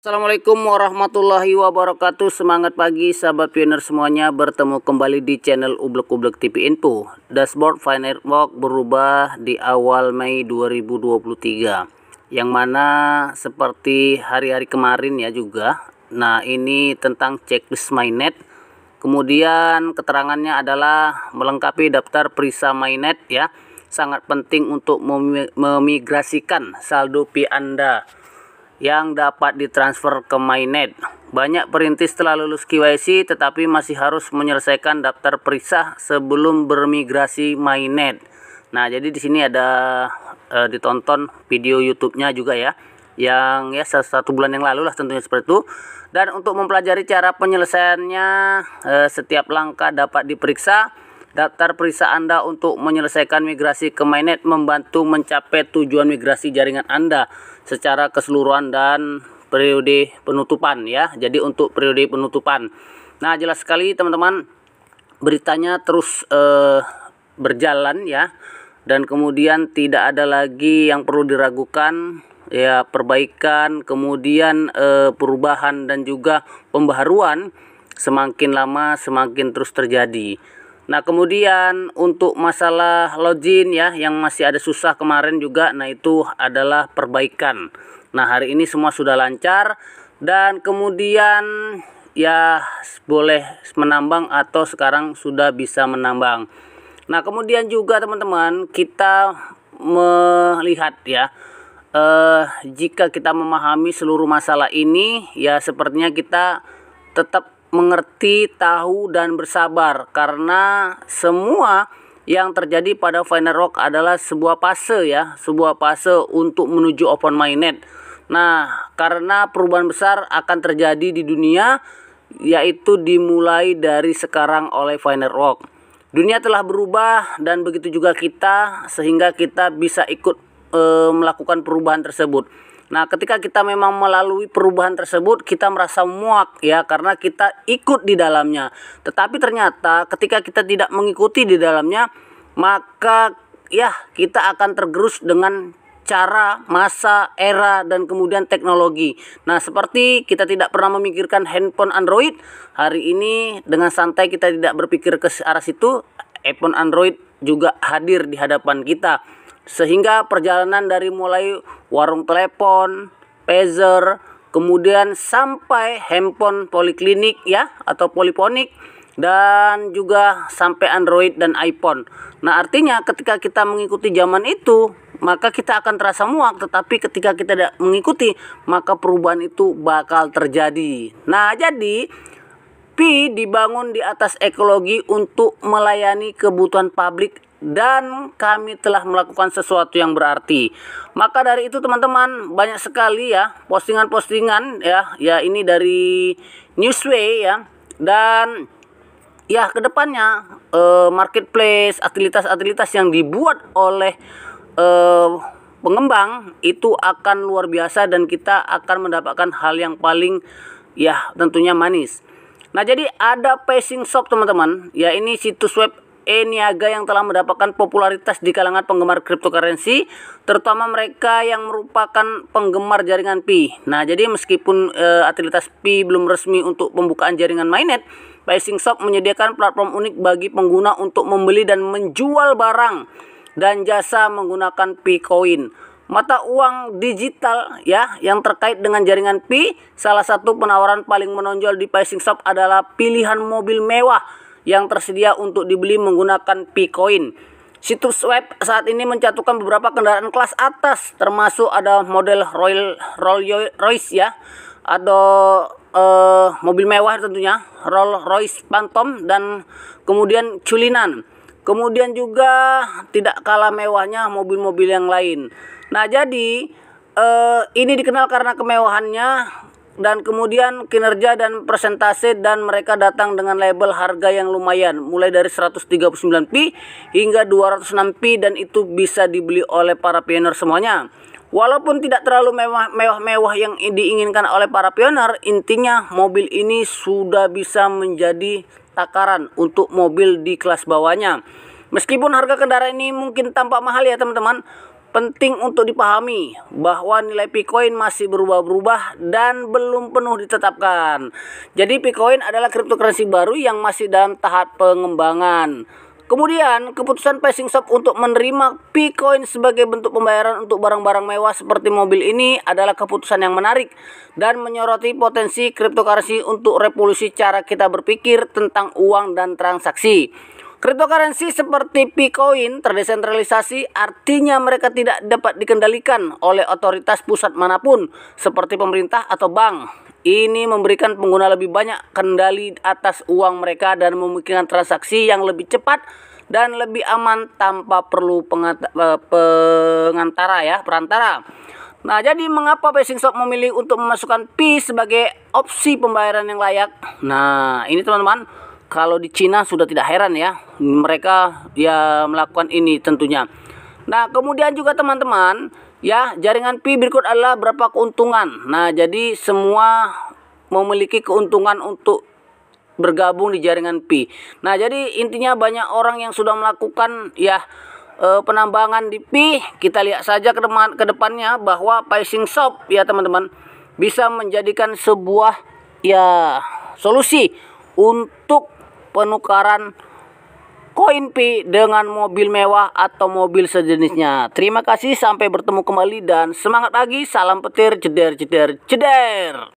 Assalamualaikum warahmatullahi wabarakatuh. Semangat pagi sahabat pioner semuanya, bertemu kembali di channel Ublek-Ublek TV Info. Dashboard Finerwalk berubah di awal Mei 2023, yang mana seperti hari-hari kemarin ya juga. Nah, ini tentang checklist mainnet. Kemudian keterangannya adalah melengkapi daftar perisa mainnet ya. Sangat penting untuk memigrasikan saldo Pi Anda yang dapat ditransfer ke mainnet. Banyak perintis telah lulus KYC tetapi masih harus menyelesaikan daftar perisah sebelum bermigrasi mainnet. Nah, jadi di sini ada ditonton video YouTube-nya juga ya, yang ya 1 bulan yang lalu lah tentunya seperti itu. Dan untuk mempelajari cara penyelesaiannya, setiap langkah dapat diperiksa. Daftar perisa Anda untuk menyelesaikan migrasi ke mainnet membantu mencapai tujuan migrasi jaringan Anda secara keseluruhan dan periode penutupan ya. Jadi untuk periode penutupan. Nah, jelas sekali teman-teman, beritanya terus berjalan ya. Dan kemudian tidak ada lagi yang perlu diragukan ya, perbaikan, kemudian perubahan dan juga pembaharuan semakin lama semakin terus terjadi. Nah, kemudian untuk masalah login ya, yang masih ada susah kemarin juga, nah itu adalah perbaikan. Nah, hari ini semua sudah lancar dan kemudian ya boleh menambang atau sekarang sudah bisa menambang. Nah, kemudian juga teman-teman, kita melihat ya, jika kita memahami seluruh masalah ini ya, sepertinya kita tetap mengerti, tahu, dan bersabar, karena semua yang terjadi pada Finerwalk adalah sebuah fase ya, sebuah fase untuk menuju open mainnet. Nah, karena perubahan besar akan terjadi di dunia, yaitu dimulai dari sekarang oleh Finerwalk. Dunia telah berubah dan begitu juga kita, sehingga kita bisa ikut melakukan perubahan tersebut. Nah, ketika kita memang melalui perubahan tersebut, kita merasa muak ya, karena kita ikut di dalamnya. Tetapi ternyata ketika kita tidak mengikuti di dalamnya, maka ya kita akan tergerus dengan cara, masa, era, dan kemudian teknologi. Nah, seperti kita tidak pernah memikirkan handphone Android, hari ini dengan santai kita tidak berpikir ke arah situ, handphone Android juga hadir di hadapan kita. Sehingga perjalanan dari mulai warung telepon, pager, kemudian sampai handphone poliklinik ya, atau poliponik, dan juga sampai Android dan iPhone. Nah, artinya ketika kita mengikuti zaman itu, maka kita akan terasa muak. Tetapi ketika kita tidak mengikuti, maka perubahan itu bakal terjadi. Nah, jadi Pi dibangun di atas ekologi untuk melayani kebutuhan publik, dan kami telah melakukan sesuatu yang berarti. Maka dari itu teman-teman, banyak sekali ya postingan-postingan ya ini dari Newsway ya, dan ya kedepannya marketplace, atilitas-atilitas yang dibuat oleh pengembang itu akan luar biasa, dan kita akan mendapatkan hal yang paling ya tentunya manis. Nah, jadi ada Phishing Shop teman-teman ya, ini situs web e-niaga yang telah mendapatkan popularitas di kalangan penggemar cryptocurrency, terutama mereka yang merupakan penggemar jaringan Pi. Nah, jadi meskipun atilitas Pi belum resmi untuk pembukaan jaringan mainnet, Phishing Shop menyediakan platform unik bagi pengguna untuk membeli dan menjual barang dan jasa menggunakan Pi Coin, mata uang digital ya yang terkait dengan jaringan Pi. Salah satu penawaran paling menonjol di Phishing Shop adalah pilihan mobil mewah yang tersedia untuk dibeli menggunakan Pi Coin. Situs web saat ini mencantumkan beberapa kendaraan kelas atas, termasuk ada model Rolls Royce ya, ada mobil mewah tentunya, Rolls Royce Phantom, dan kemudian Cullinan. Kemudian juga tidak kalah mewahnya mobil-mobil yang lain. Nah, jadi ini dikenal karena kemewahannya dan kemudian kinerja dan persentase, dan mereka datang dengan label harga yang lumayan, mulai dari 139 Pi hingga 206 Pi, dan itu bisa dibeli oleh para pioner semuanya. Walaupun tidak terlalu mewah-mewah yang diinginkan oleh para pioner, intinya mobil ini sudah bisa menjadi takaran untuk mobil di kelas bawahnya. Meskipun harga kendaraan ini mungkin tampak mahal ya teman-teman, penting untuk dipahami bahwa nilai Picoin masih berubah-ubah dan belum penuh ditetapkan. Jadi Picoin adalah cryptocurrency baru yang masih dalam tahap pengembangan. Kemudian, keputusan Phishing Shop untuk menerima Picoin sebagai bentuk pembayaran untuk barang-barang mewah seperti mobil ini adalah keputusan yang menarik dan menyoroti potensi cryptocurrency untuk revolusi cara kita berpikir tentang uang dan transaksi. Cryptocurrency seperti Picoin terdesentralisasi, artinya mereka tidak dapat dikendalikan oleh otoritas pusat manapun seperti pemerintah atau bank. Ini memberikan pengguna lebih banyak kendali atas uang mereka dan memungkinkan transaksi yang lebih cepat dan lebih aman tanpa perlu perantara. Nah, jadi mengapa Phishing Shop memilih untuk memasukkan Pi sebagai opsi pembayaran yang layak? Nah, ini teman-teman, kalau di Cina sudah tidak heran ya, mereka ya melakukan ini tentunya. Nah, kemudian juga teman-teman, ya, jaringan Pi berikut adalah berapa keuntungan. Nah, jadi semua memiliki keuntungan untuk bergabung di jaringan Pi. Nah, jadi intinya banyak orang yang sudah melakukan ya penambangan di Pi. Kita lihat saja ke depannya bahwa Phishing Shop ya teman-teman bisa menjadikan sebuah ya solusi untuk penukaran koin Pi dengan mobil mewah atau mobil sejenisnya. Terima kasih, sampai bertemu kembali dan semangat pagi, salam petir, jeder.